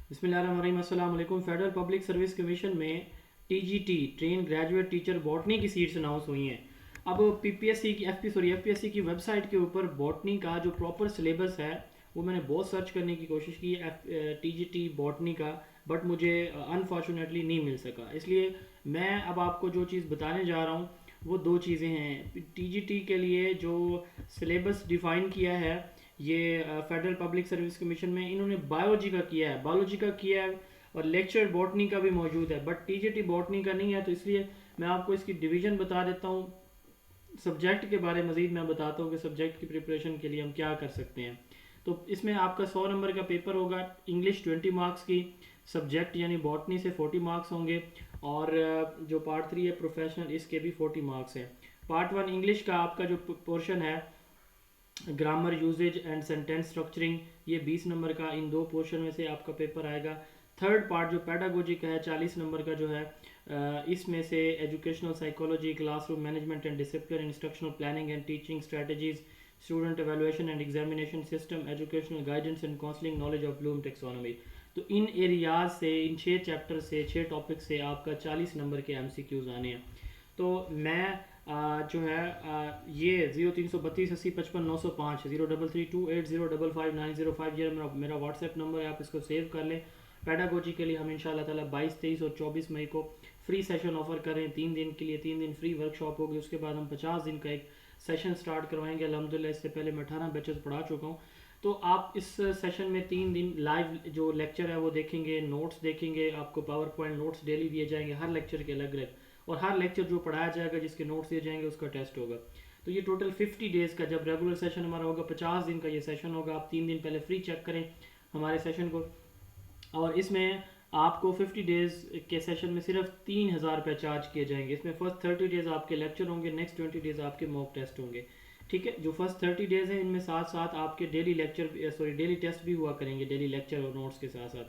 بسم اللہ الرحمن الرحیم۔ السلام علیکم۔ فیڈرل پبلک سروس کمیشن میں TGT train graduate teacher botany کی سیٹس اناؤنس ہوئی ہیں۔ اب ایف پی ایس سی کی ویب سائٹ کے اوپر بوٹنی کا جو پراپر سلیبس ہے وہ میں نے بہت سرچ کرنے کی کوشش کی TGT بوٹنی کا، بٹ مجھے انفارچونیٹلی نہیں مل سکا۔ اس لیے میں اب آپ کو جو چیز بتانے جا رہا ہوں وہ دو چیزیں ہیں۔ TGT کے لیے جو سلیبس ڈیفائن کیا ہے یہ فیڈرل پبلک سروس کمیشن میں انہوں نے بایولوجی کا کیا ہے اور لیکچر بوٹنی کا بھی موجود ہے، بٹ TGT بوٹنی کا نہیں ہے، تو اس لیے میں آپ کو اس کی ڈویژن بتا دیتا ہوں۔ سبجیکٹ کے بارے مزید میں بتاتا ہوں کہ سبجیکٹ کی پریپریشن کے لیے ہم کیا کر سکتے ہیں۔ تو اس میں آپ کا 100 نمبر کا پیپر ہوگا، انگلش 20 مارکس کی، سبجیکٹ یعنی بوٹنی سے 40 مارکس ہوں گے، اور جو پارٹ 3 ہے پروفیشنل، اس کے بھی 40 مارکس ہیں۔ پارٹ 1 انگلش کا آپ کا جو پورشن ہے grammar, usage and sentence structuring, یہ 20 نمبر کا، ان دو پورشن میں سے آپ کا پیپر آئے گا۔ تھرڈ پارٹ جو پیڈاگوجی کا ہے 40 نمبر کا جو ہے، اس میں سے educational psychology, classroom management and discipline, instructional planning and teaching strategies, student evaluation and examination system, educational guidance and counselling, knowledge of Bloom taxonomy. تو ان ایریاز سے، ان 6 چیپٹر سے، 6 ٹاپک سے آپ کا 40 نمبر کے MCQs آنے ہیں۔ تو میں جو ہے یہ 0332 80 55 905 03328055 یہ میرا واٹس ایپ نمبر ہے، آپ اس کو سیو کر لیں۔ پیڈاگوجی کے لیے ہم ان شاء اللہ تعالیٰ 22 23 اور 24 مئی کو فری سیشن آفر کریں، 3 دن کے لیے 3 دن فری ورک شاپ ہوگی، اس کے بعد ہم 50 دن کا ایک سیشن سٹارٹ کروائیں گے۔ الحمدللہ اس سے پہلے میں 18 بیچز پڑھا چکا ہوں۔ تو آپ اس سیشن میں 3 دن لائیو جو لیکچر ہے وہ دیکھیں گے، نوٹس دیکھیں گے، آپ کو پاور پوائنٹ نوٹس ڈیلی دیے جائیں گے، ہر لیکچر کے الگ الگ، اور ہر لیکچر جو پڑھایا جائے گا، جس کے نوٹس دیے جائیں گے، اس کا ٹیسٹ ہوگا۔ تو یہ ٹوٹل 50 ڈیز کا، جب ریگولر سیشن ہمارا ہوگا 50 دن کا یہ سیشن ہوگا۔ آپ 3 دن پہلے فری چیک کریں ہمارے سیشن کو، اور اس میں آپ کو 50 ڈیز کے سیشن میں صرف 3000 روپے چارج کیے جائیں گے۔ اس میں فرسٹ 30 ڈیز آپ کے لیکچر ہوں گے، نیکسٹ 20 ڈیز آپ کے موک ٹیسٹ ہوں گے، ٹھیک ہے۔ جو فرسٹ 30 ڈیز ہیں ان میں ساتھ ساتھ آپ کے ڈیلی ٹیسٹ بھی ہوا کریں گے، ڈیلی لیکچر اور نوٹس کے ساتھ ساتھ۔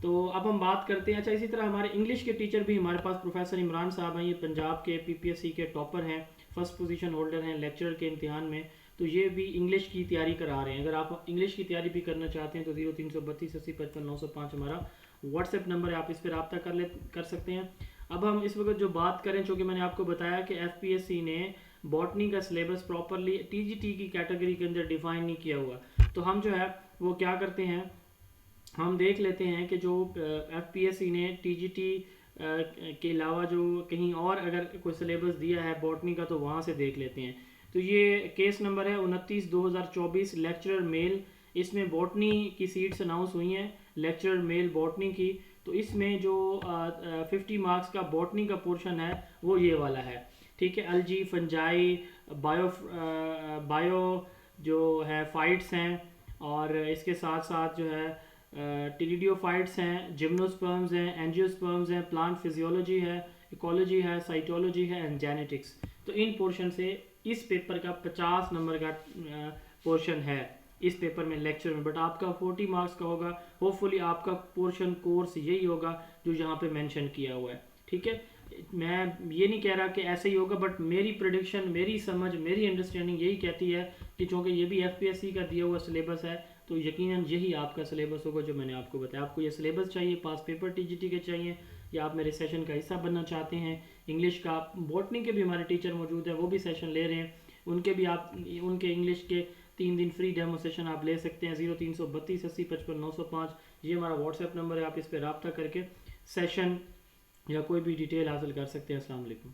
تو اب ہم بات کرتے ہیں، اچھا اسی طرح ہمارے انگلش کے ٹیچر بھی ہمارے پاس پروفیسر عمران صاحب ہیں، یہ پنجاب کے PPSC کے ٹاپر ہیں، فرسٹ پوزیشن ہولڈر ہیں لیکچرر کے امتحان میں، تو یہ بھی انگلش کی تیاری کرا رہے ہیں۔ اگر آپ انگلش کی تیاری بھی کرنا چاہتے ہیں تو 0332 80 55 905 ہمارا واٹس ایپ نمبر ہے، آپ اس پہ رابطہ کر سکتے ہیں۔ اب ہم اس وقت جو بات کریں، چونکہ میں نے آپ کو بتایا کہ FPSC نے بوٹنی کا سلیبس پراپرلی TGT کی کیٹیگری کے اندر ڈیفائن نہیں کیا ہوا، تو ہم جو ہے وہ کیا کرتے ہیں، ہم دیکھ لیتے ہیں کہ جو FPSC نے TGT کے علاوہ جو کہیں اور اگر کوئی سلیبس دیا ہے بوٹنی کا تو وہاں سے دیکھ لیتے ہیں۔ تو یہ کیس نمبر ہے 29/2024 لیکچرر میل، اس میں بوٹنی کی سیٹس اناؤنس ہوئی ہیں، لیکچرر میل بوٹنی کی۔ تو اس میں جو 50 مارکس کا بوٹنی کا پورشن ہے وہ یہ والا ہے، ٹھیک ہے۔ الجی، فنجائی، بایو جو ہے فائٹس ہیں، اور اس کے ساتھ ساتھ جو ہے ٹیلیڈیو فائٹس ہیں، جمنوسپرمز ہیں، اینجیوسپرمز ہیں، پلانٹ فزیولوجی ہے، ایکولوجی ہے، سائٹولوجی ہے اینڈ جینیٹکس۔ تو ان پورشن سے اس پیپر کا 50 نمبر کا پورشن ہے اس پیپر میں لیکچر میں، بٹ آپ کا 40 مارکس کا ہوگا۔ ہوپ فلی آپ کا پورشن کورس یہی ہوگا جو یہاں پہ مینشن کیا ہوا ہے، ٹھیک ہے۔ میں یہ نہیں کہہ رہا کہ ایسے ہی ہوگا، بٹ میری پریڈکشن، میری سمجھ، میری انڈرسٹینڈنگ یہی کہتی ہے کہ چونکہ یہ بھی FPSC کا دیا ہوا سلیبس ہے تو یقیناً یہی آپ کا سلیبس ہوگا جو میں نے آپ کو بتایا۔ آپ کو یہ سلیبس چاہیے، پاس پیپر TGT کے چاہیے، یا آپ میرے سیشن کا حصہ بننا چاہتے ہیں۔ انگلش کا، بوٹنی کے بھی ہمارے ٹیچر موجود ہیں، وہ بھی سیشن لے رہے ہیں، ان کے بھی آپ ان کے انگلش کے 3 دن فری ڈیمو سیشن آپ لے سکتے ہیں۔ 0332 80 55 905 یہ ہمارا واٹس ایپ نمبر ہے، آپ اس پہ رابطہ کر کے سیشن یا کوئی بھی ڈیٹیل حاصل کر سکتے ہیں۔ السلام علیکم۔